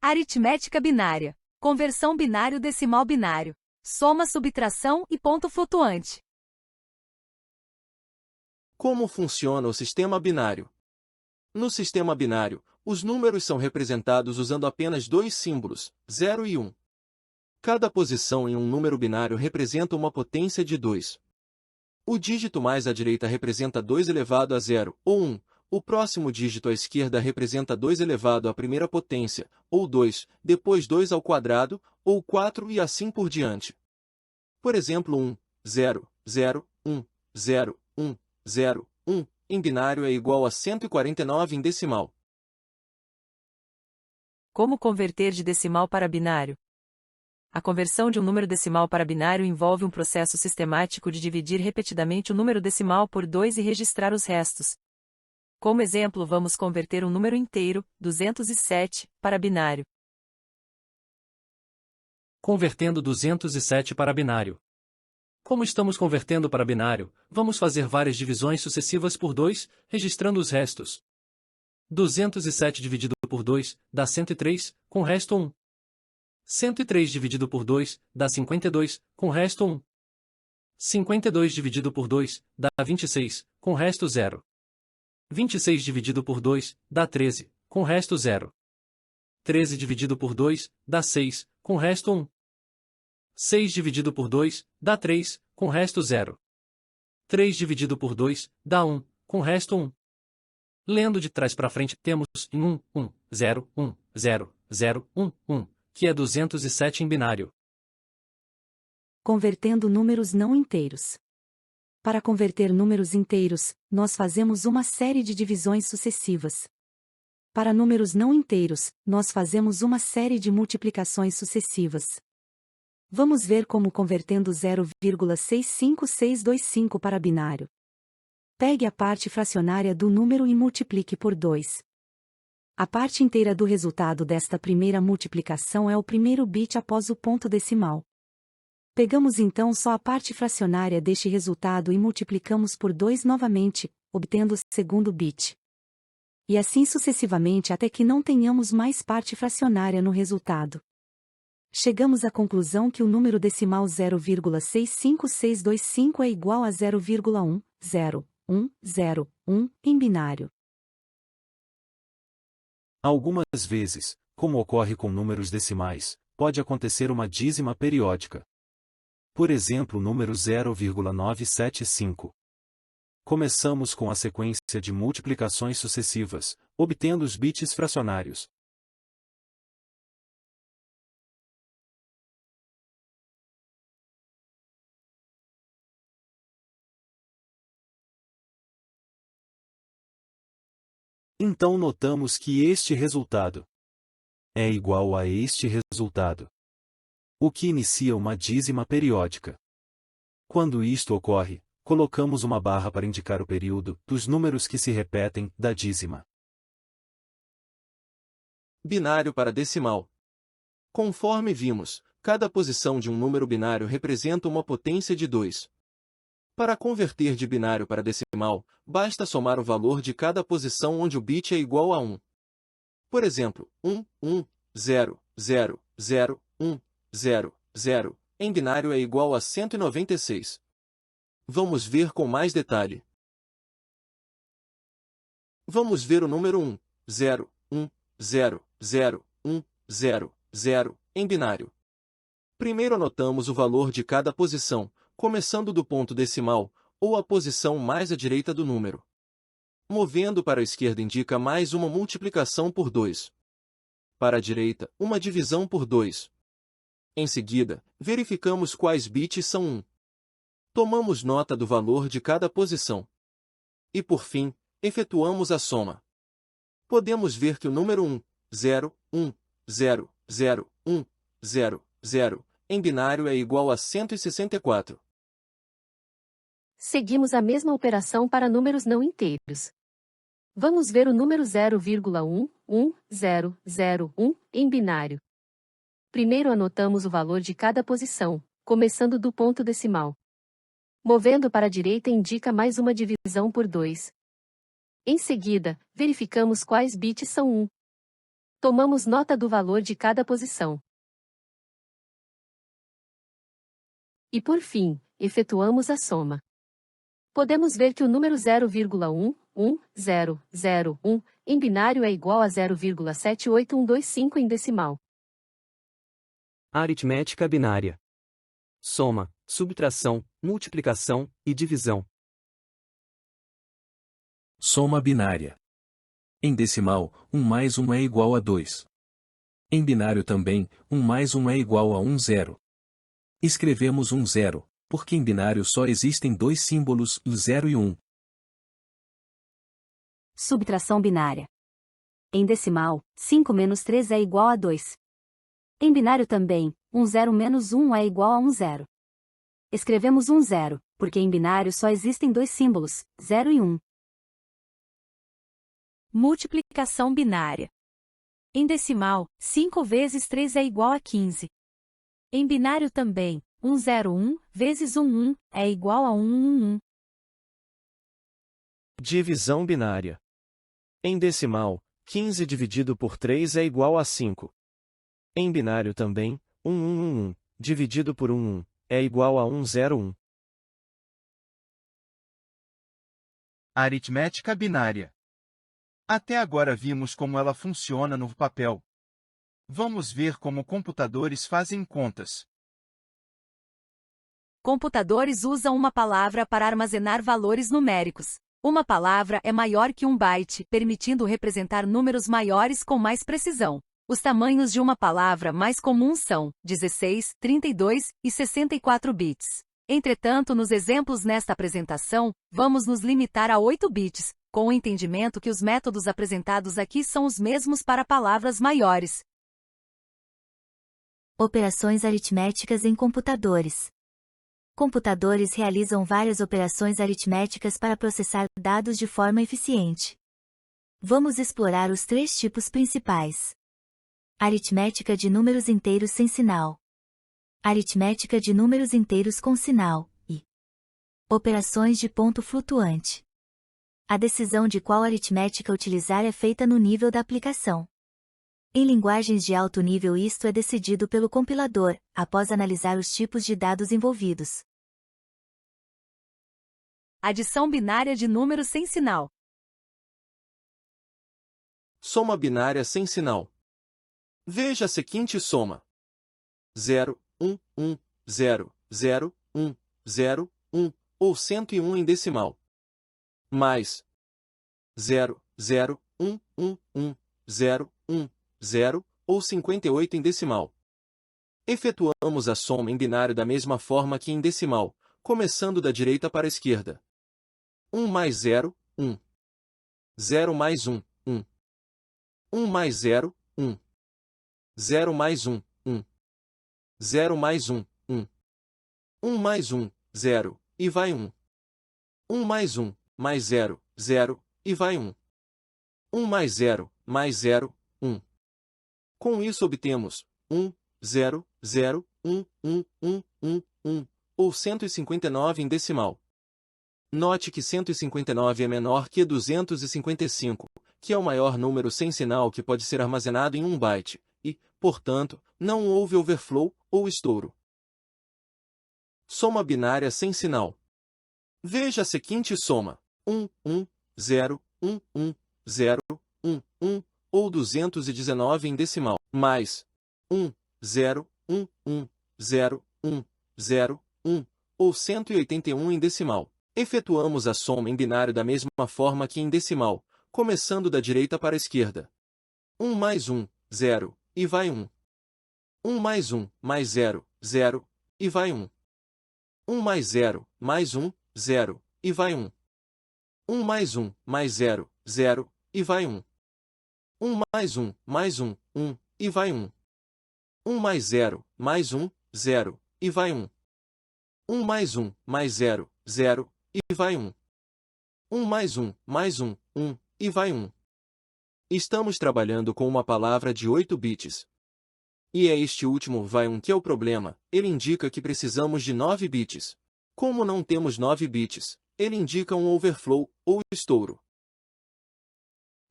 Aritmética binária. Conversão binário-decimal binário. Soma, subtração e ponto flutuante. Como funciona o sistema binário? No sistema binário, os números são representados usando apenas dois símbolos, 0 e 1. Cada posição em um número binário representa uma potência de 2. O dígito mais à direita representa 2 elevado a 0, ou 1. O próximo dígito à esquerda representa 2 elevado à primeira potência, ou 2, depois 2 ao quadrado, ou 4 e assim por diante. Por exemplo, 1, 0, 0, 1, 0, 1, 0, 1, em binário é igual a 149 em decimal. Como converter de decimal para binário? A conversão de um número decimal para binário envolve um processo sistemático de dividir repetidamente o número decimal por 2 e registrar os restos. Como exemplo, vamos converter um número inteiro, 207, para binário. Convertendo 207 para binário. Como estamos convertendo para binário, vamos fazer várias divisões sucessivas por 2, registrando os restos. 207 dividido por 2 dá 103, com resto 1. 103 dividido por 2 dá 52, com resto 1. 52 dividido por 2 dá 26, com resto 0. 26 dividido por 2 dá 13, com resto 0. 13 dividido por 2 dá 6, com resto 1. 6 dividido por 2 dá 3, com resto 0. 3 dividido por 2 dá 1, com resto 1. Lendo de trás para frente, temos 1, 1, 0, 1, 0, 0, 1, 1, que é 207 em binário. Convertendo números não inteiros. Para converter números inteiros, nós fazemos uma série de divisões sucessivas. Para números não inteiros, nós fazemos uma série de multiplicações sucessivas. Vamos ver como convertendo 0,65625 para binário. Pegue a parte fracionária do número e multiplique por 2. A parte inteira do resultado desta primeira multiplicação é o primeiro bit após o ponto decimal. Pegamos então só a parte fracionária deste resultado e multiplicamos por 2 novamente, obtendo o segundo bit. E assim sucessivamente até que não tenhamos mais parte fracionária no resultado. Chegamos à conclusão que o número decimal 0,65625 é igual a 0,10101 em binário. Algumas vezes, como ocorre com números decimais, pode acontecer uma dízima periódica. Por exemplo, o número 0,975. Começamos com a sequência de multiplicações sucessivas, obtendo os bits fracionários. Então notamos que este resultado é igual a este resultado, o que inicia uma dízima periódica. Quando isto ocorre, colocamos uma barra para indicar o período dos números que se repetem da dízima. Binário para decimal. Conforme vimos, cada posição de um número binário representa uma potência de 2. Para converter de binário para decimal, basta somar o valor de cada posição onde o bit é igual a 1. Por exemplo, 1, 1, 0, 0, 0, 1, 0, 0, em binário é igual a 196. Vamos ver com mais detalhe. Vamos ver o número 1, 0, 1, 0, 0, 1, 0, 0, em binário. Primeiro anotamos o valor de cada posição, começando do ponto decimal, ou a posição mais à direita do número. Movendo para a esquerda indica mais uma multiplicação por 2. Para a direita, uma divisão por 2. Em seguida, verificamos quais bits são 1. Tomamos nota do valor de cada posição. E por fim, efetuamos a soma. Podemos ver que o número 1, 0, 1, 0, 0, 1, 0, 0, em binário é igual a 164. Seguimos a mesma operação para números não inteiros. Vamos ver o número 0,11001 em binário. Primeiro anotamos o valor de cada posição, começando do ponto decimal. Movendo para a direita indica mais uma divisão por 2. Em seguida, verificamos quais bits são 1. Tomamos nota do valor de cada posição. E por fim, efetuamos a soma. Podemos ver que o número 0,11001 em binário é igual a 0,78125 em decimal. Aritmética binária. Soma, subtração, multiplicação e divisão. Soma binária. Em decimal, 1 mais 1 é igual a 2. Em binário também, 1 mais 1 é igual a 1 zero. Escrevemos 1 zero, porque em binário só existem dois símbolos, 0 e 1. Subtração binária. Em decimal, 5 menos 3 é igual a 2. Em binário também, 1 zero menos 1 é igual a 1 zero. Escrevemos 1 zero, porque em binário só existem dois símbolos, 0 e 1. Multiplicação binária. Em decimal, 5 vezes 3 é igual a 15. Em binário também, 101 vezes 11 é igual a 111. Divisão binária. Em decimal, 15 dividido por 3 é igual a 5. Em binário também, 1111 dividido por 11 é igual a 101. Aritmética binária. Até agora vimos como ela funciona no papel. Vamos ver como computadores fazem contas. Computadores usam uma palavra para armazenar valores numéricos. Uma palavra é maior que um byte, permitindo representar números maiores com mais precisão. Os tamanhos de uma palavra mais comuns são 16, 32 e 64 bits. Entretanto, nos exemplos nesta apresentação, vamos nos limitar a 8 bits, com o entendimento que os métodos apresentados aqui são os mesmos para palavras maiores. Operações aritméticas em computadores. Computadores realizam várias operações aritméticas para processar dados de forma eficiente. Vamos explorar os três tipos principais. Aritmética de números inteiros sem sinal. Aritmética de números inteiros com sinal, e operações de ponto flutuante. A decisão de qual aritmética utilizar é feita no nível da aplicação. Em linguagens de alto nível isto é decidido pelo compilador, após analisar os tipos de dados envolvidos. Adição binária de números sem sinal. Soma binária sem sinal. Veja a seguinte soma. 0, 1, 1, 0, 0, 1, 0, 1, ou 101 em decimal. Mais 0, 0, 1, 1, 1, 0, 1, 0, ou 58 em decimal. Efetuamos a soma em binário da mesma forma que em decimal, começando da direita para a esquerda. 1 mais 0, 1. 0 mais 1, 1. 1 mais 0, 1. 0 mais 1, 1. 0 mais 1, 1. 1 mais 1, 0, e vai 1. 1 mais 1, mais 0, 0, e vai 1. 1 mais 0, mais 0, 1. Com isso obtemos 1, 0, 0, 1, 1, 1, 1, 1, ou 159 em decimal. Note que 159 é menor que 255, que é o maior número sem sinal que pode ser armazenado em 1 byte, e, portanto, não houve overflow ou estouro. Soma binária sem sinal. Veja a seguinte soma. 1, 1, 0, 1, 1, 0, 1, 1, ou 219 em decimal, mais 1, 0, 1, 1, 0, 1, 0, 1, ou 181 em decimal. Efetuamos a soma em binário da mesma forma que em decimal, começando da direita para a esquerda. 1 mais 1, 0, e vai 1. 1 mais 1, mais 0, 0, e vai 1. 1 mais 0, mais 1, 0, e vai 1. 1 mais 1, mais 0, 0, e vai 1. 1 mais 1, mais 1, 1, e vai 1. 1 mais 0, mais 1, 0, e vai 1. 1 mais 1, mais 0, 0, e vai 1. 1 mais 1, mais 1, 1, e vai 1. Estamos trabalhando com uma palavra de 8 bits. E é este último vai 1 que é o problema, ele indica que precisamos de 9 bits. Como não temos 9 bits, ele indica um overflow, ou estouro.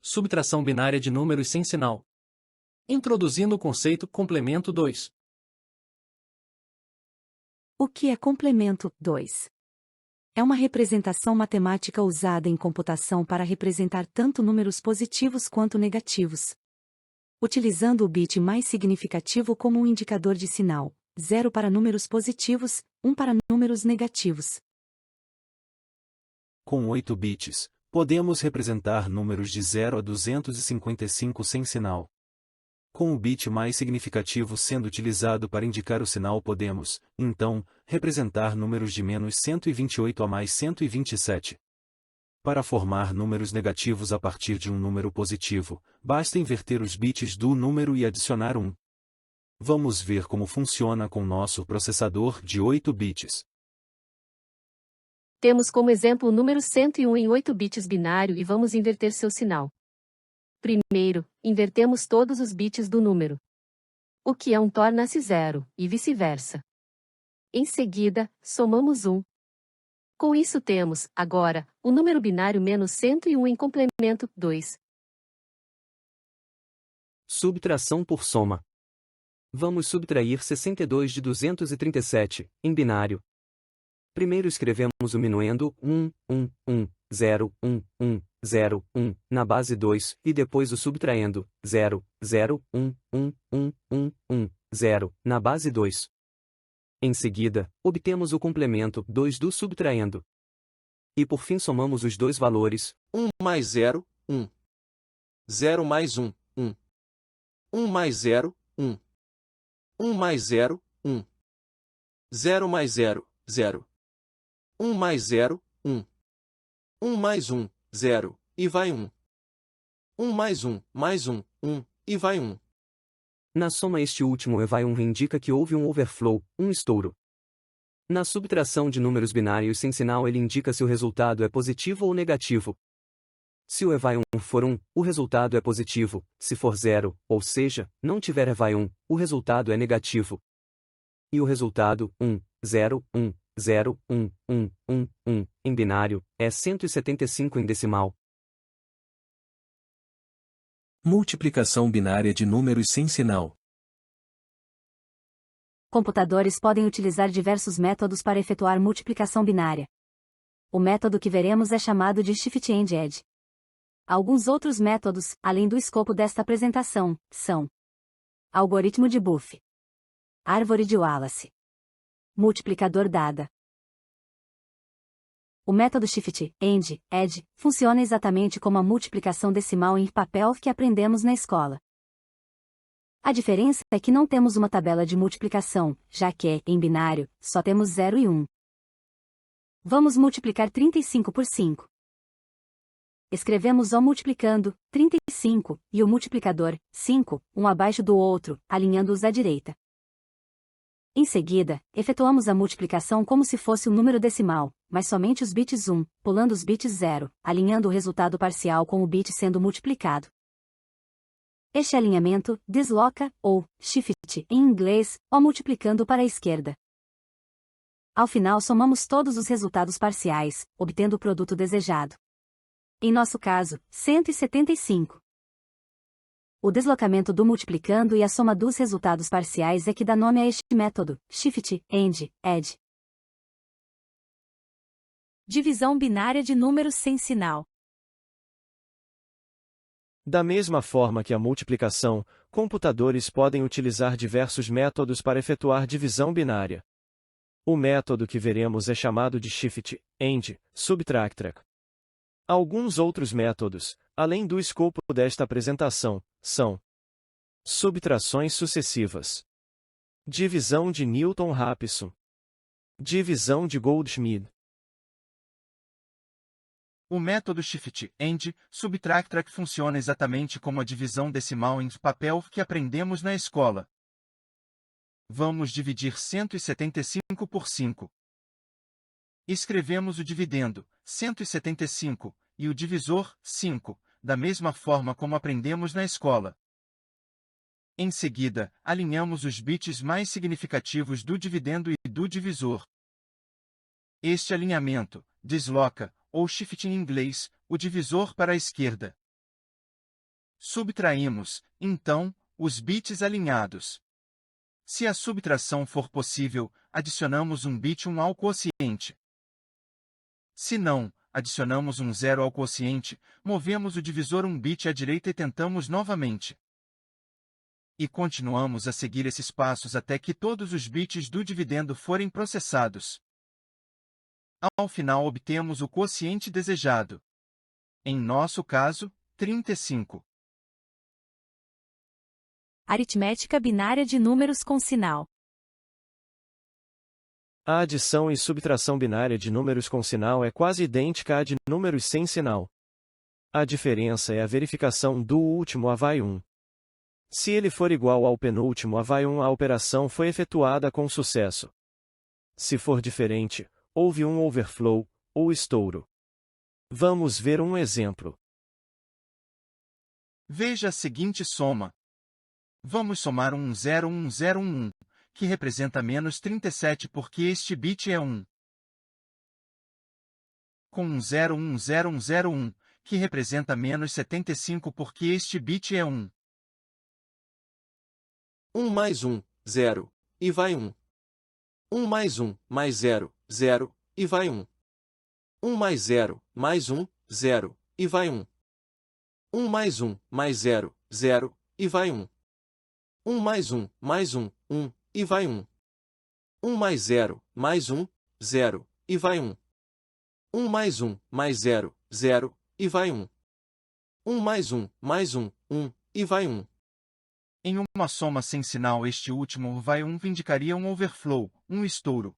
Subtração binária de números sem sinal. Introduzindo o conceito complemento 2. O que é complemento 2? É uma representação matemática usada em computação para representar tanto números positivos quanto negativos. Utilizando o bit mais significativo como um indicador de sinal, 0 para números positivos, 1 para números negativos. Com 8 bits, podemos representar números de 0 a 255 sem sinal. Com o bit mais significativo sendo utilizado para indicar o sinal podemos, então, representar números de menos 128 a mais 127. Para formar números negativos a partir de um número positivo, basta inverter os bits do número e adicionar 1. Vamos ver como funciona com nosso processador de 8 bits. Temos como exemplo o número 101 em 8 bits binário e vamos inverter seu sinal. Primeiro, invertemos todos os bits do número. O que é 1 torna-se 0, e vice-versa. Em seguida, somamos 1. Com isso temos, agora, o número binário menos 101 em complemento 2. Subtração por soma. Vamos subtrair 62 de 237, em binário. Primeiro escrevemos o minuendo 1, 1, 1, 0, 1, 1, 0, 1, na base 2, e depois o subtraendo, 0, 0, 1, 1, 1, 1, 1, 0, na base 2. Em seguida, obtemos o complemento 2 do subtraendo. E por fim somamos os dois valores, 1 mais 0, 1. 0 mais 1, 1. 1 mais 0, 1. 1 mais 0, 1. 0 mais 0, 0. 1 mais 0, 1. 1 mais 1, 0, e vai 1. 1 mais 1, mais 1, 1, e vai 1. Na soma este último e vai 1 indica que houve um overflow, um estouro. Na subtração de números binários sem sinal ele indica se o resultado é positivo ou negativo. Se o e vai 1 for 1, o resultado é positivo, se for 0, ou seja, não tiver e vai 1, o resultado é negativo. E o resultado, 1, 0, 1, 0, 1, 1, 1, 1, em binário, é 175 em decimal. Multiplicação binária de números sem sinal. Computadores podem utilizar diversos métodos para efetuar multiplicação binária. O método que veremos é chamado de Shift and Add. Alguns outros métodos, além do escopo desta apresentação, são: algoritmo de Buff, árvore de Wallace, multiplicador dada. O método Shift and Add funciona exatamente como a multiplicação decimal em papel que aprendemos na escola. A diferença é que não temos uma tabela de multiplicação, já que, em binário, só temos 0 e 1. Vamos multiplicar 35 por 5. Escrevemos O multiplicando, 35, e o multiplicador, 5, um abaixo do outro, alinhando-os à direita. Em seguida, efetuamos a multiplicação como se fosse um número decimal, mas somente os bits 1, pulando os bits 0, alinhando o resultado parcial com o bit sendo multiplicado. Este alinhamento desloca, ou shift, em inglês, O multiplicando para a esquerda. Ao final somamos todos os resultados parciais, obtendo o produto desejado. Em nosso caso, 175. O deslocamento do multiplicando e a soma dos resultados parciais é que dá nome a este método, Shift and Add. Divisão binária de números sem sinal. Da mesma forma que a multiplicação, computadores podem utilizar diversos métodos para efetuar divisão binária. O método que veremos é chamado de Shift and Subtract. Alguns outros métodos, além do escopo desta apresentação, são: subtrações sucessivas, divisão de Newton-Raphson, divisão de Goldschmidt. O método Shift and Subtract funciona exatamente como a divisão decimal em papel que aprendemos na escola. Vamos dividir 175 por 5. Escrevemos o dividendo, 175, e o divisor, 5, da mesma forma como aprendemos na escola. Em seguida, alinhamos os bits mais significativos do dividendo e do divisor. Este alinhamento desloca, ou shift em inglês, o divisor para a esquerda. Subtraímos, então, os bits alinhados. Se a subtração for possível, adicionamos um bit 1 ao quociente. Se não, adicionamos um 0 ao quociente, movemos o divisor um bit à direita e tentamos novamente. E continuamos a seguir esses passos até que todos os bits do dividendo forem processados. Ao final obtemos o quociente desejado. Em nosso caso, 35. Aritmética binária de números com sinal. A adição e subtração binária de números com sinal é quase idêntica à de números sem sinal. A diferença é a verificação do último a vai 1. Se ele for igual ao penúltimo a vai 1, a operação foi efetuada com sucesso. Se for diferente, houve um overflow, ou estouro. Vamos ver um exemplo. Veja a seguinte soma. Vamos somar um 01011, que representa menos 37 porque este bit é 1. Com um 010101, que representa menos 75 porque este bit é 1. 1 mais 1, 0, e vai 1. 1 mais 1, mais 0, 0, e vai 1. 1 mais 0, mais 1, 0, e vai 1. 1 mais 1, mais 0, 0, e vai 1. 1 mais 1, mais 1, 1, e vai 1. 1 mais 0, mais 1, 0, e vai 1. 1 mais 1, mais 0, 0, e vai 1. 1 mais 1, mais 1, 1, e vai 1. Em uma soma sem sinal, este último vai 1 indicaria um overflow, um estouro.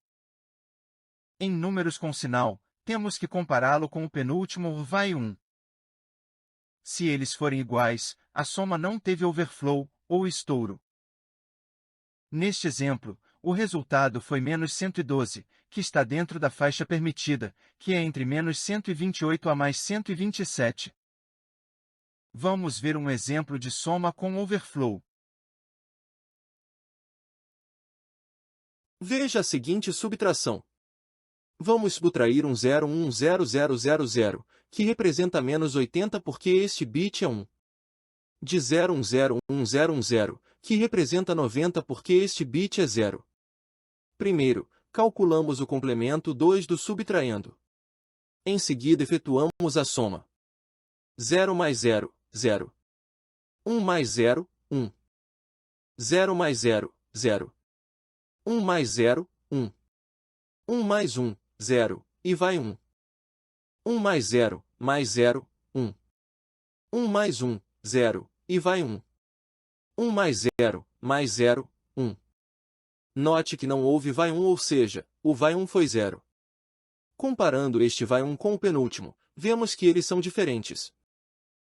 Em números com sinal, temos que compará-lo com o penúltimo vai 1. Se eles forem iguais, a soma não teve overflow, ou estouro. Neste exemplo, o resultado foi menos 112, que está dentro da faixa permitida, que é entre menos 128 a mais 127. Vamos ver um exemplo de soma com overflow. Veja a seguinte subtração. Vamos subtrair um 0,10000, que representa menos 80 porque este bit é 1. De 0,10110, que representa 90 porque este bit é 0. Primeiro, calculamos o complemento 2 do subtraendo. Em seguida efetuamos a soma. 0 mais 0, 0. 1 mais 0, 1. 0 mais 0, 0. 1 mais 0, 1. 1 mais 1, 0, e vai 1. 1 mais 0, mais 0, 1. 1 mais 1, 0, e vai 1. 1 mais 0, mais 0, 1. Note que não houve vai 1, ou seja, o vai 1 foi 0. Comparando este vai 1 com o penúltimo, vemos que eles são diferentes.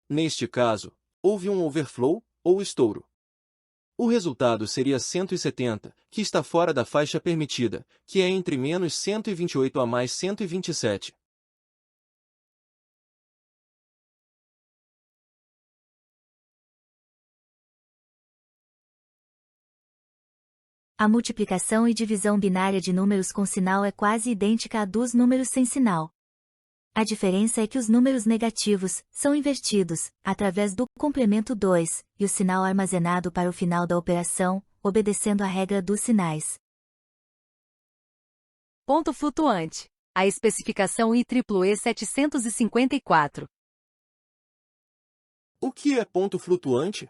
Neste caso, houve um overflow, ou estouro. O resultado seria 170, que está fora da faixa permitida, que é entre menos 128 a mais 127. A multiplicação e divisão binária de números com sinal é quase idêntica à dos números sem sinal. A diferença é que os números negativos são invertidos, através do complemento 2, e o sinal armazenado para o final da operação, obedecendo à regra dos sinais. Ponto flutuante. A especificação IEEE 754. O que é ponto flutuante?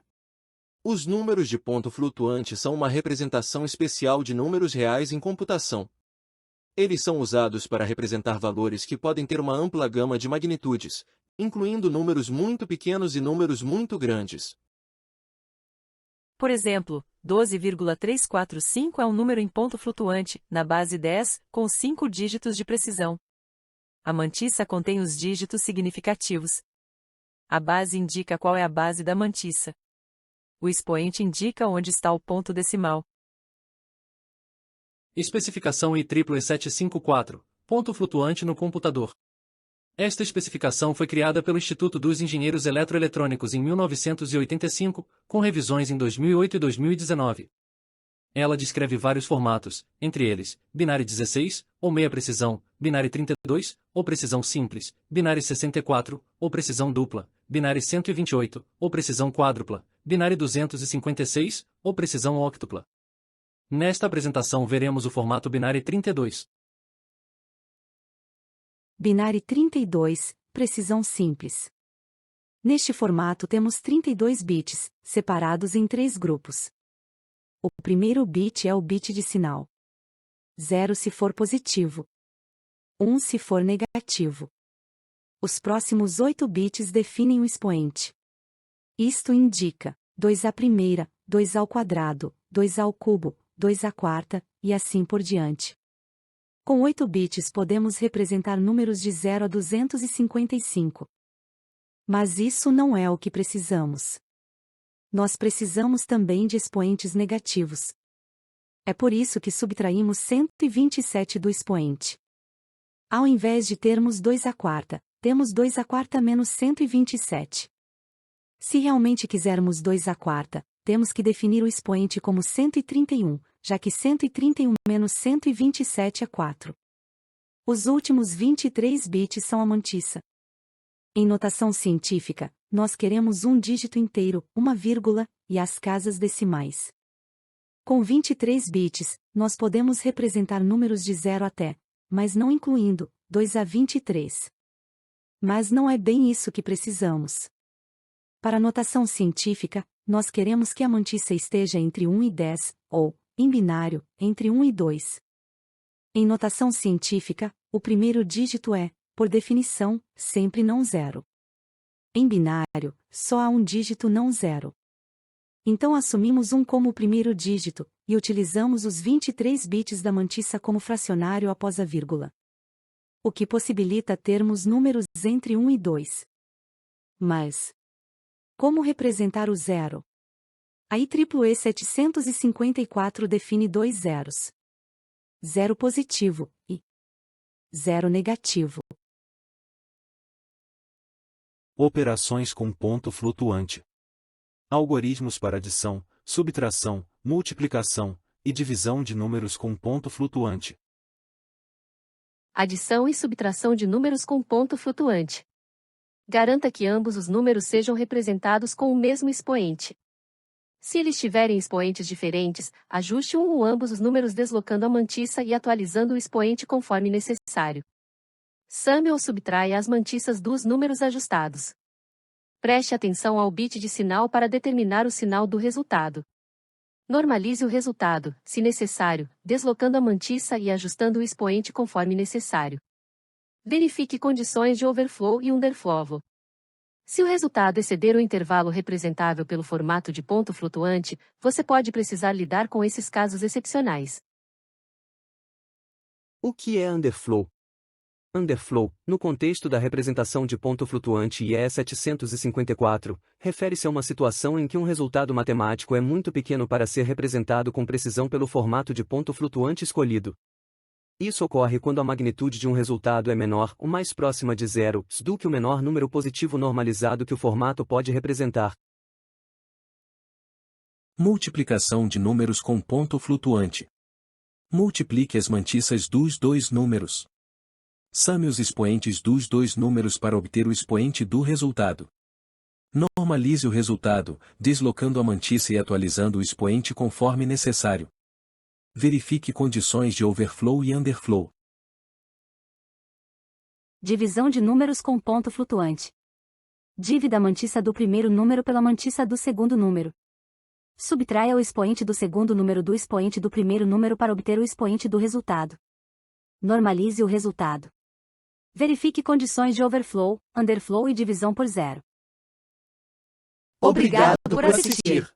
Os números de ponto flutuante são uma representação especial de números reais em computação. Eles são usados para representar valores que podem ter uma ampla gama de magnitudes, incluindo números muito pequenos e números muito grandes. Por exemplo, 12,345 é um número em ponto flutuante, na base 10, com 5 dígitos de precisão. A mantissa contém os dígitos significativos. A base indica qual é a base da mantissa. O expoente indica onde está o ponto decimal. Especificação IEEE 754, ponto flutuante no computador. Esta especificação foi criada pelo Instituto dos Engenheiros Eletroeletrônicos em 1985, com revisões em 2008 e 2019. Ela descreve vários formatos, entre eles, binário 16, ou meia precisão, binário 32, ou precisão simples, binário 64, ou precisão dupla, binário 128, ou precisão quádrupla, binário 256, ou precisão óctupla. Nesta apresentação veremos o formato binário 32. Binário 32, precisão simples. Neste formato temos 32 bits, separados em 3 grupos. O primeiro bit é o bit de sinal. 0 se for positivo. 1 se for negativo. Os próximos 8 bits definem o expoente. Isto indica 2 à primeira, 2 ao quadrado, 2 ao cubo, 2 à quarta, e assim por diante. Com 8 bits podemos representar números de 0 a 255. Mas isso não é o que precisamos. Nós precisamos também de expoentes negativos. É por isso que subtraímos 127 do expoente. Ao invés de termos 2 à quarta, temos 2 à quarta menos 127. Se realmente quisermos 2 à quarta, temos que definir o expoente como 131, já que 131 menos 127 é 4. Os últimos 23 bits são a mantissa. Em notação científica, nós queremos um dígito inteiro, uma vírgula, e as casas decimais. Com 23 bits, nós podemos representar números de 0 até, mas não incluindo, 2 a 23. Mas não é bem isso que precisamos. Para notação científica, nós queremos que a mantissa esteja entre 1 e 10, ou, em binário, entre 1 e 2. Em notação científica, o primeiro dígito é, por definição, sempre não zero. Em binário, só há um dígito não zero. Então assumimos 1 como o primeiro dígito, e utilizamos os 23 bits da mantissa como fracionário após a vírgula. O que possibilita termos números entre 1 e 2. Mas como representar o zero? A IEEE 754 define 2 zeros. 0 positivo e 0 negativo. Operações com ponto flutuante. Algoritmos para adição, subtração, multiplicação e divisão de números com ponto flutuante. Adição e subtração de números com ponto flutuante. Garanta que ambos os números sejam representados com o mesmo expoente. Se eles tiverem expoentes diferentes, ajuste um ou ambos os números deslocando a mantissa e atualizando o expoente conforme necessário. Some ou subtraia as mantissas dos números ajustados. Preste atenção ao bit de sinal para determinar o sinal do resultado. Normalize o resultado, se necessário, deslocando a mantissa e ajustando o expoente conforme necessário. Verifique condições de overflow e underflow. Se o resultado exceder o intervalo representável pelo formato de ponto flutuante, você pode precisar lidar com esses casos excepcionais. O que é underflow? Underflow, no contexto da representação de ponto flutuante IE 754, refere-se a uma situação em que um resultado matemático é muito pequeno para ser representado com precisão pelo formato de ponto flutuante escolhido. Isso ocorre quando a magnitude de um resultado é menor ou mais próxima de zero do que o menor número positivo normalizado que o formato pode representar. Multiplicação de números com ponto flutuante. Multiplique as mantissas dos dois números. Some os expoentes dos dois números para obter o expoente do resultado. Normalize o resultado, deslocando a mantissa e atualizando o expoente conforme necessário. Verifique condições de overflow e underflow. Divisão de números com ponto flutuante. Divida a mantissa do primeiro número pela mantissa do segundo número. Subtraia o expoente do segundo número do expoente do primeiro número para obter o expoente do resultado. Normalize o resultado. Verifique condições de overflow, underflow e divisão por zero. Obrigado por assistir.